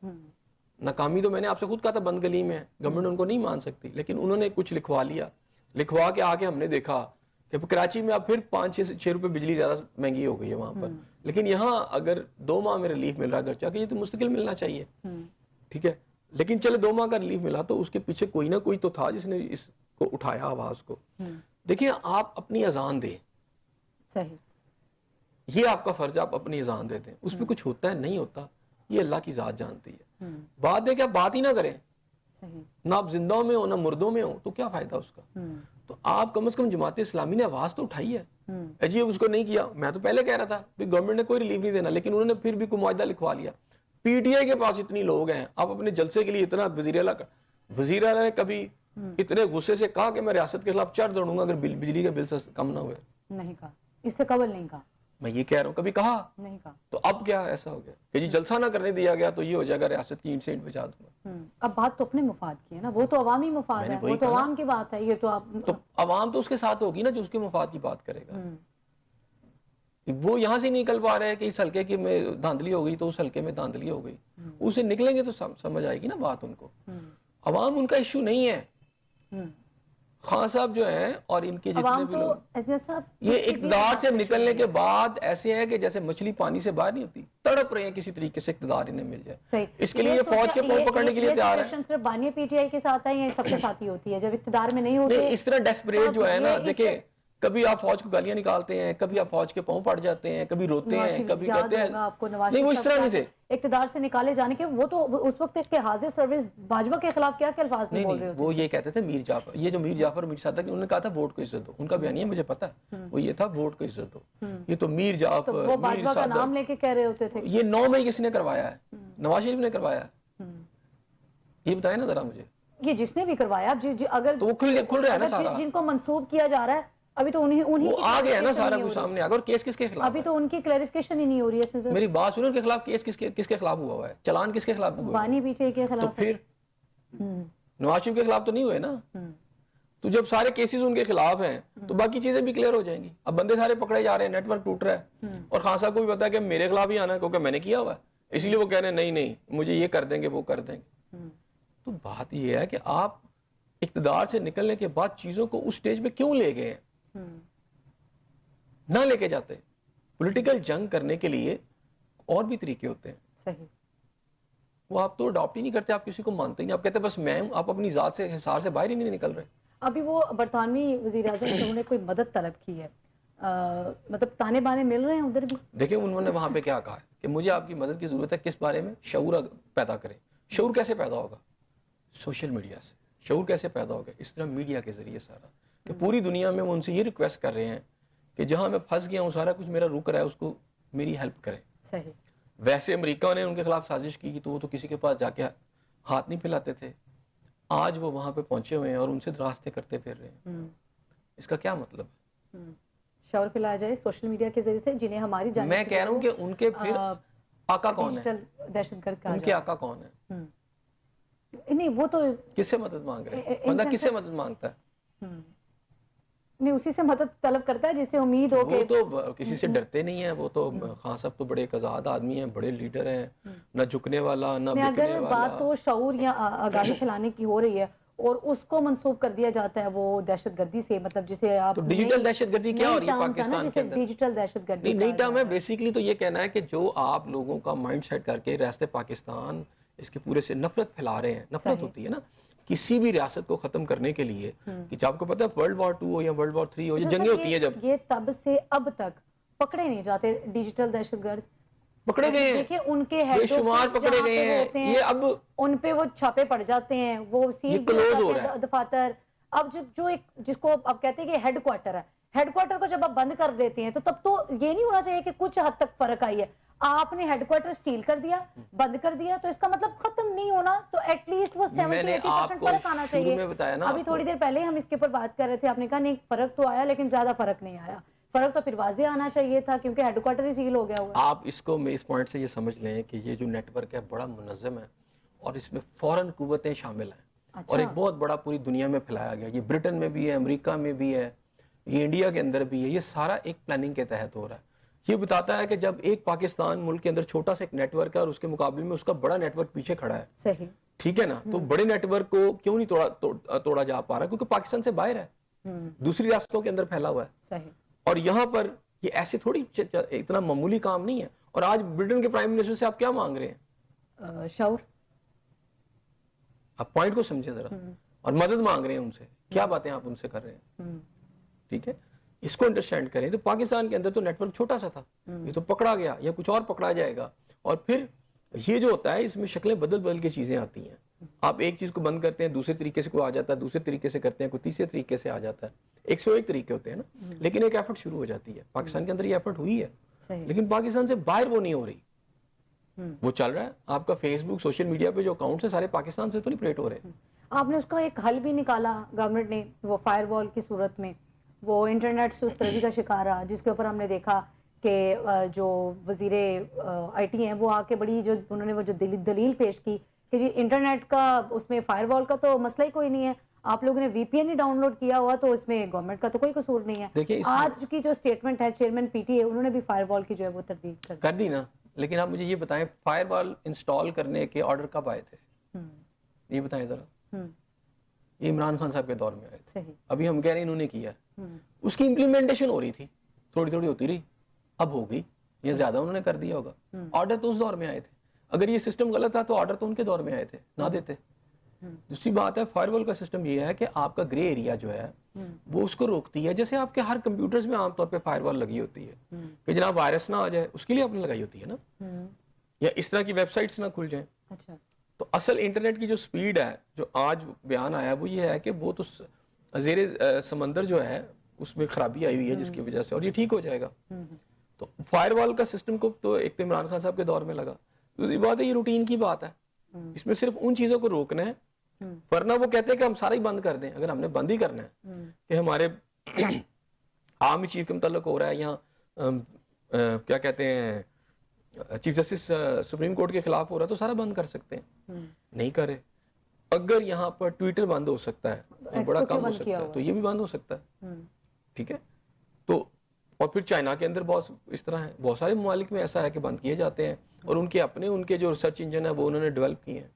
ناکامی تو میں نے آپ سے خود کہا تھا بند گلی میں ہے، گورنمنٹ ان کو نہیں مان سکتی، لیکن انہوں نے کچھ لکھوا لیا. لکھوا کے آگے ہم نے دیکھا کہ کراچی میں اب پھر 5-6 روپے بجلی زیادہ مہنگی ہو گئی ہے وہاں پر. لیکن یہاں اگر 2 ماہ میں ریلیف مل رہا ہے گرچہ کہ یہ تو مستقل ملنا چاہیے. ٹھیک ہے، لیکن چلے 2 ماہ کا ریلیف ملا تو اس کے پیچھے کوئی نہ کوئی تو تھا جس نے اس کو اٹھایا آواز کو. دیکھیں آپ اپنی اذان دیں، صحیح، یہ آپ کا فرض ہے، آپ اپنی اذان دے دیں. اس پہ کچھ ہوتا ہے نہیں ہوتا یہ اللہ کی ذات جانتی ہے. بات ہے کہ آپ بات ہی نہ کریں، نہ آپ زندوں میں ہو نہ مردوں میں ہو تو کیا فائدہ اس کا. تو آپ کم از کم جماعت اسلامی نے آواز تو اٹھائی ہے. جی اس کو نہیں کیا، میں تو پہلے کہہ رہا تھا کہ گورنمنٹ نے کوئی ریلیف نہیں دینا، لیکن انہوں نے پھر بھی کوئی معاہدہ لکھوا لیا. پی ٹی آئی کے پاس اتنی لوگ ہیں، آپ اپنے جلسے کے لیے اتنا وزیر اعلیٰ نے کبھی اتنے غصے سے کہا کہ میں ریاست کے خلاف چڑھ دوڑوں گا اگر بجلی کا بل سے کم نہ ہوئے؟ نہیں کہا، اس سے قبل نہیں کہا. میں یہ کہہ رہا ہوں کبھی کہا نہیں کہا. تو اب کیا ایسا ہو گیا کہ جی جلسہ نہ کرنے دیا گیا تو یہ ہو جائے گا ریاست کی اینٹ سے اینٹ بچا دوں گا. اب بات تو اپنے مفاد کی ہے نا، وہ تو عوامی مفاد ہے، وہ تو عوام کی بات ہے. یہ تو آپ تو عوام تو اس کے ساتھ ہوگی نا جو اس کے مفاد کی بات کرے گا. وہ یہاں سے نکل پا رہے ہیں کہ اس حلقے کی میں دھاندلی ہو گئی تو اس حلقے میں دھاندلی ہو گئی. اسے نکلیں گے تو سمجھ آئے گی نا بات ان کو. عوام ان کا ایشو نہیں ہے. خان صاحب جو ہیں اور ان کے جتنے بھی لوگ یہ اقتدار سے نکلنے کے بعد ایسے ہیں کہ جیسے مچھلی پانی سے باہر نہیں ہوتی, تڑپ رہے ہیں کسی طریقے سے اقتدار انہیں مل جائے. اس کے لیے فوج کے پاؤں پکڑنے کے لیے تیار ہے. صرف بانی پی ٹی آئی کے ساتھ ہے یا سب کے ساتھ ہی ہوتی ہے؟ جب اقتدار میں نہیں ہوتے اس طرح ڈیسپریٹ جو ہے نا, دیکھیں کبھی آپ فوج کو گالیاں نکالتے ہیں, کبھی آپ فوج کے پاؤں پڑ جاتے ہیں, کبھی روتے ہیں, کبھی کہتے ہیں. نہیں وہ اس طرح نہیں تھے. اقتدار سے نکالے جانے کے وہ تو اس وقت کے حاضر سروس باجوہ کے خلاف کیا الفاظ نہیں بول رہے ہوتے. وہ یہ کہتے تھے میر جعفر, یہ جو میر جعفر اور میر صادق انہوں نے کہا تھا ووٹ کو عزت دو. ان کا بیانیہ مجھے پتا ہے, وہ یہ تھا ووٹ کو عزت دو. یہ تو میر جعفر, وہ باجوہ کا نام لے کے کہہ رہے ہوتے تھے. یہ 9 مئی کس نے کروایا ہے؟ نواز شریف نے کروایا ہے. یہ بتائیں نا ذرا مجھے. یہ جس نے بھی کروایا, اگر تو وہ کھل رہا ہے نا سارا, جن کو منسوب کیا جا رہا ہے ابھی تو انہیں وہ آ گیا نا سارا کچھ سامنے آ گیا. اور کیس کس کے خلاف؟ ابھی تو ان کی کلیریفیکیشن ہی نہیں ہو رہی ہے. میری بات سنو, ان کے خلاف کیس کس کے خلاف ہوا ہے؟ چلان کس کے خلاف ہوا ہے؟ بانی پی ٹی آئی کے خلاف. تو پھر نواز شریف کے خلاف تو نہیں ہوئے نا. تو جب سارے کیسز ان کے خلاف ہیں تو باقی چیزیں بھی کلیئر ہو جائیں گی. اب بندے سارے پکڑے جا رہے ہیں, نیٹ ورک ٹوٹ رہا ہے, اور خان صاحب کو بھی پتا ہے کہ میرے خلاف ہی آنا ہے کیونکہ میں نے کیا ہوا ہے, اسی لیے وہ کہہ رہے ہیں نہیں مجھے یہ کر دیں گے وہ کر دیں گے. تو بات یہ ہے کہ آپ اقتدار سے نکلنے کے بعد چیزوں کو اس سٹیج پہ کیوں لے گئے ہیں؟ نہ لے کے جاتے. پولیٹیکل جنگ کرنے کے لیے اور بھی طریقے ہوتے ہیں. صحیح. وہ آپ تو اڈاپٹ ہی نہیں کرتے, آپ کسی کو مانتے نہیں, آپ کہتے ہیں بس میں ہوں, آپ اپنی ذات سے حصار سے باہر ہی نہیں نکل رہے. ابھی وہ برطانوی وزیر اعظم انہوں نے کوئی مدد طلب کی ہے, مطلب تانے بانے مل رہے ہیں ادھر بھی؟ دیکھیں انہوں نے وہاں پہ کیا کہا ہے کہ مجھے آپ کی مدد کی ضرورت ہے. کس بارے میں؟ شعور پیدا کریں. شعور کیسے پیدا ہوگا؟ سوشل میڈیا سے. شعور کیسے پیدا ہوگا؟ اس طرح میڈیا کے ذریعے سارا, کہ پوری دنیا میں وہ ان سے یہ ریکویسٹ کر رہے ہیں کہ جہاں میں پھنس گیا ہوں سارا کچھ میرا رک رہا ہے, اس کو میری ہیلپ کریں. صحیح. ویسے امریکہ نے ان کے خلاف سازش کی تو وہ تو کسی کے پاس جا کے ہاتھ نہیں پھیلاتے تھے. آج وہ وہاں پہ پہنچے ہوئے ہیں اور ان سے راستے کرتے پھر رہے ہیں. اس کا کیا مطلب ہے؟ شعور پھیلایا جائے سوشل میڈیا کے ذریعے سے, جنہیں ہماری جانب میں کہہ رہا ہوں کہ ان کے پھر آقا کون ہے؟ دہشت گرد کا ان کے آقا کون ہے؟ نہیں وہ تو کس سے مدد مانگ رہے ہیں؟ بندہ کس سے مدد مانگتا ہے؟ نہیں اسی سے مدد طلب کرتا ہے جس سے امید ہو. وہ تو کسی سے ڈرتے نہیں ہیں. وہ تو خان صاحب تو بڑے ایک آزاد آدمی ہیں, بڑے لیڈر ہیں, نہ جھکنے والا نہ بکنے اگر والا. بات تو شعور یا آگاہی پھیلانے کی ہو رہی ہے اور اس کو منسوب کر دیا جاتا ہے وہ دہشت گردی سے, مطلب جسے آپ تو ڈیجیٹل دہشت گردی کیا ہو رہی ہے پاکستان کے اندر؟ ڈیجیٹل دہشت گردی نہیں ٹرم ہے. بیسیکلی تو یہ کہنا ہے کہ جو آپ لوگوں کا مائنڈ سیٹ کر کے ریاست پاکستان اس کے پورے سے نفرت پھیلا رہے ہیں. نفرت ہوتی ہے نا کسی بھی ریاست کو ختم کرنے کے لیے, کہ آپ کو پتا ہے ورلڈ وار 2 ہو یا ورلڈ وار 3 ہو, یہ جنگیں ہوتی ہیں جب, یہ تب سے اب تک پکڑے نہیں جاتے ڈیجیٹل دہشت گرد. پکڑے گئے ہیں, دیکھیں ان کے بے شمار پکڑے گئے ہیں. یہ اب ان پہ وہ چھاپے پڑ جاتے ہیں, وہ سیل کلوز ہو رہا ہے دفاتر. اب جو ایک جس کو آپ کہتے ہیں کہ ہیڈ کوارٹر ہے, ہیڈ کوارٹر کو جب آپ بند کر دیتے ہیں تو تب تو یہ نہیں ہونا چاہیے کہ کچھ حد تک فرق آئی ہے. آپ نے ہیڈ کوارٹر سیل کر دیا, بند کر دیا, تو اس کا مطلب ختم نہیں ہونا, تو ایٹ لیسٹ وہ 70-80% فرق آنا چاہیے. ابھی تھوڑی دیر پہلے ہم اس کے اوپر بات کر رہے تھے, آپ نے کہا نہیں فرق تو آیا لیکن زیادہ فرق نہیں آیا. فرق تو پھر واضح آنا چاہیے تھا کیونکہ ہیڈ کوارٹر ہی سیل ہو گیا ہوا. آپ اس کو اس پوائنٹ سے یہ سمجھ لیں کہ یہ جو نیٹ ورک ہے بڑا منظم ہے اور اس میں فورن قوتیں شامل ہیں, اور ایک بہت بڑا پوری دنیا میں پھیلایا گیا. یہ برٹن میں بھی ہے, امریکہ میں بھی ہے, یہ انڈیا کے اندر بھی ہے. یہ سارا ایک پلاننگ کے تحت ہو رہا ہے. یہ بتاتا ہے کہ جب ایک پاکستان ملک کے اندر چھوٹا سا ایک نیٹ ورک ہے اور اس کے مقابلے میں اس کا بڑا نیٹ ورک پیچھے کھڑا ہے, صحیح ٹھیک ہے نا, تو بڑے نیٹ ورک کو کیوں نہیں توڑا جا پا رہا؟ کیونکہ پاکستان سے باہر ہے, دوسری ریاستوں کے اندر پھیلا ہوا ہے. صحیح. اور یہاں پر یہ ایسے تھوڑی اتنا معمولی کام نہیں ہے. اور آج برٹن کے پرائم منسٹر سے آپ کیا مانگ رہے ہیں؟ شعور. آپ پوائنٹ کو سمجھے ذرا, اور مدد مانگ رہے ہیں ان سے. کیا باتیں آپ ان سے کر رہے ہیں؟ ٹھیک ہے, اس کو انڈرسٹینڈ کریں. تو پاکستان کے اندر تو نیٹ ورک چھوٹا سا تھا, یہ تو پکڑا گیا, یا کچھ اور پکڑا جائے گا. اور پھر یہ جو ہوتا ہے اس میں شکلیں بدل کے چیزیں آتی ہیں. آپ ایک چیز کو بند کرتے ہیں, دوسرے طریقے سے کوئی آ جاتا ہے, دوسرے طریقے سے کرتے ہیں, کوئی تیسرے طریقے سے آ جاتا ہے. 101 طریقے ہوتے ہیں نا, لیکن ایک ایفرٹ شروع ہو جاتی ہے. پاکستان کے اندر یہ ایفرٹ ہوئی ہے, لیکن پاکستان سے باہر وہ نہیں ہو رہی. وہ چل رہا ہے. آپ کا فیس بک, سوشل میڈیا پہ جو اکاؤنٹس ہیں سارے پاکستان سے تو نہیں پریٹ ہو رہے. آپ نے اس کا ایک حل بھی نکالا گورنمنٹ نے, وہ فائر وال کی صورت میں. وہ انٹرنیٹ سستی کا شکار رہا, جس کے اوپر ہم نے دیکھا کہ جو وزیر آئی ٹی ہیں وہ آ کے بڑی جو انہوں نے وہ جو دلیل پیش کی کہ جی انٹرنیٹ کا اس میں فائر وال کا تو مسئلہ ہی کوئی نہیں ہے, آپ لوگوں نے وی پی این ہی ڈاؤن لوڈ کیا ہوا تو اس میں گورنمنٹ کا تو کوئی قصور نہیں ہے. دیکھیں آج کی جو اسٹیٹمنٹ ہے چیئرمین پی ٹی اے انہوں نے بھی فائر وال کی جو ہے وہ تردید کر دی نا. لیکن آپ مجھے یہ بتائیں فائر وال انسٹال کرنے کے آرڈر کب آئے تھے, یہ بتائیں ذرا. یہ عمران خان صاحب کے دور میں آئے تھے. ابھی ہم کہہ رہے ہیں انہوں نے کیا, اس کی امپلیمنٹیشن ہو رہی تھی, تھوڑی تھوڑی ہوتی رہی, اب ہو گئی, یہ زیادہ انہوں نے کر دیا ہوگا. آرڈر تو اس دور میں آئے تھے. اگر یہ سسٹم غلط تھا تو آرڈر تو ان کے دور میں آئے تھے, نہ دیتے. دوسری بات ہے فائر وال کا سسٹم یہ ہے کہ آپ کا گرے ایریا جو ہے وہ اس کو روکتی ہے. جیسے آپ کے ہر کمپیوٹرز میں عام طور پہ فائر وال لگی ہوتی ہے کہ جناب وائرس نہ آ جائے, اس کے لیے آپ نے لگائی ہوتی ہے نا, یا اس طرح کی ویب سائٹس نہ کھل جائیں. تو اصل انٹرنیٹ کی جو سپیڈ ہے جو آج بیان آیا وہ یہ ہے کہ وہ تو زیر سمندر جو ہے اس میں خرابی آئی ہوئی ہے جس کی وجہ سے, اور یہ ٹھیک ہو جائے گا. تو فائر وال کا سسٹم کو تو ایک تو عمران خان صاحب کے دور میں لگا. دوسری بات ہے یہ روٹین کی بات ہے, اس میں صرف ان چیزوں کو روکنا ہے, ورنہ وہ کہتے ہیں کہ ہم سارا ہی بند کر دیں. اگر ہم نے بند ہی کرنا ہے کہ ہمارے آرمی چیف کے متعلق ہو رہا ہے یہاں کیا کہتے ہیں چیف جسٹس سپریم کورٹ کے خلاف ہو رہا ہے تو سارا بند کر سکتے ہیں, نہیں کرے. اگر یہاں پر ٹویٹر بند ہو سکتا ہے, بڑا کام ہو سکتا ہے, تو یہ بھی بند ہو سکتا ہے. ٹھیک ہے. تو اور پھر چائنا کے اندر بہت اس طرح ہے, بہت سارے ممالک میں ایسا ہے کہ بند کیے جاتے ہیں, اور ان کے اپنے ان کے جو ریسرچ انجن ہے وہ انہوں نے ڈیولپ کیے ہیں.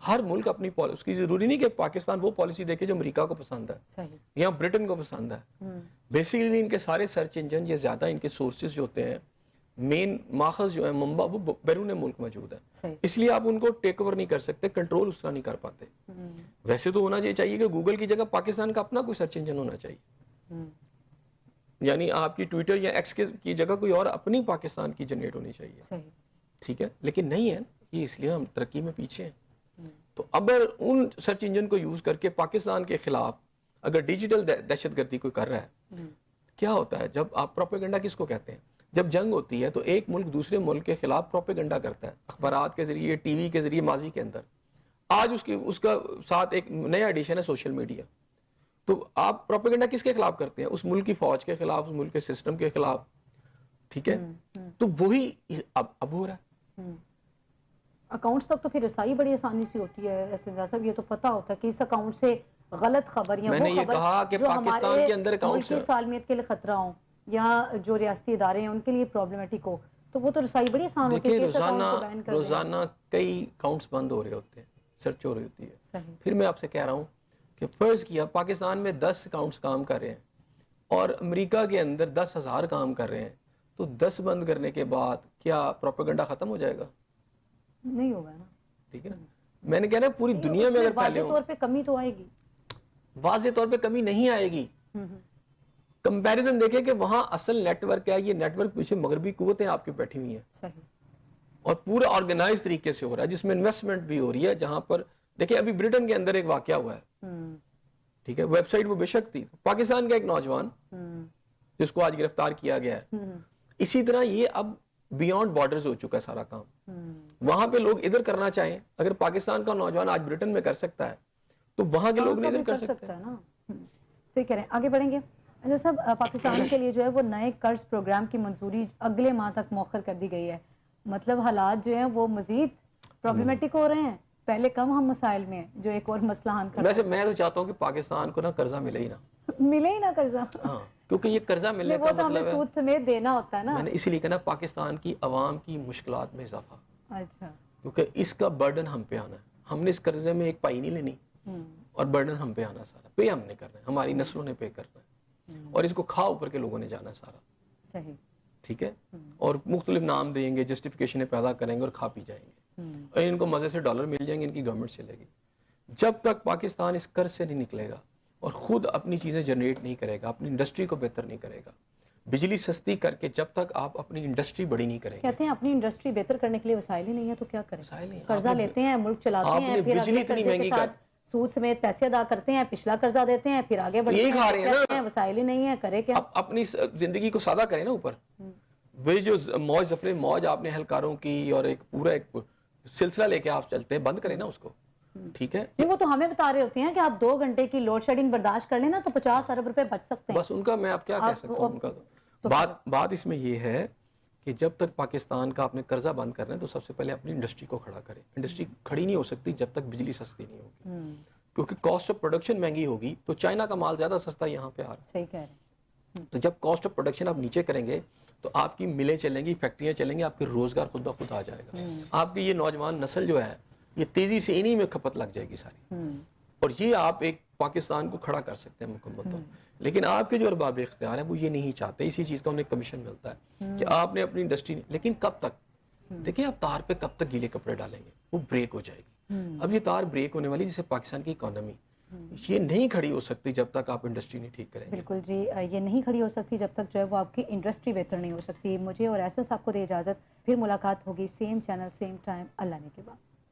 ہر ملک اپنی اس کی ضروری نہیں کہ پاکستان وہ پالیسی دیکھے جو امریکہ کو پسند ہے یا برٹن کو پسند ہے. بیسیکلی ان کے سارے سرچ انجن یا زیادہ ان کے سورسز جو ہوتے ہیں مین ماخذ جو ہے منبع وہ بیرون ملک موجود ہے, اس لیے آپ ان کو ٹیک اوور نہیں کر سکتے, کنٹرول اس طرح نہیں کر پاتے. ویسے تو ہونا چاہیے کہ گوگل کی جگہ پاکستان کا اپنا کوئی سرچ انجن ہونا چاہیے, یعنی آپ کی ٹویٹر یا ایکس کی جگہ کوئی اور اپنی پاکستان کی جنریٹ ہونی چاہیے. ٹھیک ہے, لیکن نہیں ہے, یہ اس لیے ہم ترقی میں پیچھے ہیں. تو اگر ان سرچ انجن کو یوز کر کے پاکستان کے خلاف اگر ڈیجیٹل دہشت گردی کوئی کر رہا ہے, کیا ہوتا ہے جب آپ پروپیگنڈا کس کو کہتے ہیں, جب جنگ ہوتی ہے تو ایک ملک دوسرے ملک کے خلاف پروپیگنڈا کرتا ہے اخبارات کے ذریعے, ٹی وی کے ذریعے. ماضی کے اندر آج اس کا ساتھ ایک نیا ایڈیشن ہے سوشل میڈیا. تو آپ پروپیگنڈا کس کے خلاف کرتے ہیں, اس ملک کی فوج کے خلاف, اس ملک کے سسٹم کے خلاف. ٹھیک ہے, تو وہی اب ہو رہا ہے. اکاؤنٹس تک تو پھر رسائی بڑی آسانی سے ہوتی ہے. ایسے صاحب یہ تو پتہ ہوتا ہے کہ اس اکاؤنٹ سے غلط خبر یا میں نے یہ کہا کہ پاکستان کے اندر اکاؤنٹس ملکی سالمیت کے لیے خطرہ ہوں یا جو ریاستی ادارے ہیں ان کے لیے پرابلمٹک ہو, تو وہ تو رسائی بڑی آسان ہوتی ہے. روزانہ کئی اکاؤنٹس بند ہو رہے ہوتے ہیں, سرچ ہو رہی ہوتی ہے. پھر میں آپ سے کہہ رہا ہوں کہ فرض کیا پاکستان میں 10 اکاؤنٹس کام کر رہے ہیں اور امریکہ کے اندر 10,000 کام کر رہے ہیں, تو 10 بند کرنے کے بعد کیا پروپیگنڈا ختم ہو جائے گا؟ نہیں ہوگا نا. ٹھیک ہے نا, میں نے کہا نا پوری دنیا میں اگر پہلے واضح طور پہ کمی تو آئے گی, واضح طور پہ کمی نہیں آئے گی. کمپیریزن دیکھیں کہ وہاں اصل نیٹ ورک ہے, یہ نیٹ ورک پیچھے مغربی قوتیں آپ کی بیٹھی ہوئی ہیں اور پورا آرگنائز طریقے سے ہو رہا ہے جس میں انویسٹمنٹ بھی ہو رہی ہے. جہاں پر دیکھیں ابھی برٹن کے اندر ایک واقعہ ہوا ہے, ٹھیک ہے, ویب سائٹ وہ بے شک تھی, پاکستان کا ایک نوجوان جس کو آج گرفتار کیا گیا ہے. اسی طرح یہ اب بیونڈ بارڈرز ہو چکا ہے سارا کام. وہاں پہ لوگ ادھر کرنا چاہیں, اگر پاکستان کا نوجوان آج برٹن میں کر سکتا ہے تو وہاں کے لوگ نہیں ادھر کر سکتے ہیں نا. صحیح کہہ رہے ہیں. آگے بڑھیں گے. اچھا صاحب, پاکستان کے لیے جو ہے وہ نئے قرض پروگرام کی منظوری اگلے ماہ تک مؤخر کر دی گئی ہے. مطلب حالات جو ہیں وہ مزید پرابلمٹک ہو رہے ہیں, پہلے کم ہم مسائل میں ہیں, جو ایک اور مسئلہ حل کرنا ہے. ویسے میں تو چاہتا ہوں کہ پاکستان کو نا قرضہ ملے ہی نہ قرضہ. ہاں, کیونکہ یہ قرضہ ملنے کا مطلب ہے سود سمیت دینا ہوتا ہے نا. میں نے اسی لیے کہا پاکستان کی عوام کی مشکلات میں اضافہ. اچھا, کیونکہ اس کا برڈن ہم پہ آنا ہے. ہم نے اس قرضے میں ایک پائی نہیں لینی اور برڈن ہم پہ آنا سارا, پے ہم نے کرنا ہے, ہماری نسلوں نے پے کرنا ہے, اور اس کو کھا اوپر کے لوگوں نے جانا سارا. صحیح, ٹھیک ہے, اور مختلف نام دیں گے, جسٹیفیکیشن پیدا کریں گے اور کھا پی جائیں گے, اور ان کو مزے سے ڈالر مل جائیں گے, ان کی گورنمنٹ چلے گی. جب تک پاکستان اس قرض سے نہیں نکلے گا اور خود اپنی چیزیں جنریٹ نہیں کرے گا, اپنی انڈسٹری کو بہتر نہیں کرے گا, بجلی سستی کر کے جب تک آپ اپنی انڈسٹری بڑی نہیں کریں گے. کہتے ہیں اپنی انڈسٹری بہتر کرنے کے لیے وسائل ہی نہیں ہے تو کیا کریں, قرضہ لیتے ہیں, ملک چلاتے ہیں, پھر اگلے قرضے کے ساتھ سود سمیت پیسے ادا کرتے ہیں, پچھلا قرضہ دیتے ہیں, پھر آگے بڑھتے ہیں, وسائل ہی نہیں ہے, کرے کیا. اپنی زندگی کو سادہ کریں نا اوپر. وہ جو موج ظفر موج آپ نے اہلکاروں کی اور ایک پورا ایک سلسلہ لے کے آپ چلتے ہیں, بند کریں نا اس کو. ٹھیک ہے, وہ تو ہمیں بتا رہے ہوتے ہیں کہ آپ 2 گھنٹے کی لوڈ شیڈنگ برداشت کر لینا تو 50 ارب روپے بچ سکتے ہیں. بس ان کا میں آپ کیا کہہ سکتا ہوں, ان کا بات اس میں یہ ہے کہ جب تک پاکستان کا آپ نے قرضہ بند کرنا ہے تو سب سے پہلے اپنی انڈسٹری کو کھڑا کریں. انڈسٹری کھڑی نہیں ہو سکتی جب تک بجلی سستی نہیں ہوگی, کیونکہ کاسٹ آف پروڈکشن مہنگی ہوگی تو چائنا کا مال زیادہ سستا یہاں پہ آ رہا صحیح کہہ رہے ہیں. ہے. تو جب کاسٹ آف پروڈکشن آپ نیچے کریں گے تو آپ کی ملیں چلیں گی, فیکٹریاں چلیں گی, آپ کے روزگار خود بخود آ جائے گا. آپ کی یہ نوجوان نسل جو ہے یہ تیزی سے انہی میں کھپت لگ جائے گی ساری, اور یہ آپ ایک پاکستان کو کھڑا کر سکتے ہیں مکمل طور. لیکن آپ کے جو ارباب اختیار ہیں وہ یہ نہیں چاہتے. اسی چیز کا انہیں کمیشن ملتا ہے کہ آپ نے اپنی انڈسٹری, لیکن کب تک؟ دیکھیں آپ تار پہ کب تک گیلے کپڑے ڈالیں گے, وہ بریک ہو جائے گی. اب یہ تار بریک ہونے والی, جسے پاکستان کی اکانومی یہ نہیں کھڑی ہو سکتی جب تک آپ انڈسٹری نہیں ٹھیک کریں گے. بالکل جی, یہ نہیں کھڑی ہو سکتی جب تک جو ہے وہ آپ کی انڈسٹری بہتر نہیں ہو سکتی. مجھے اور ایسا صاحب کو دے اجازت, پھر ملاقات ہوگی سیم چینل سیم ٹائم. اللہ نے کے بعد.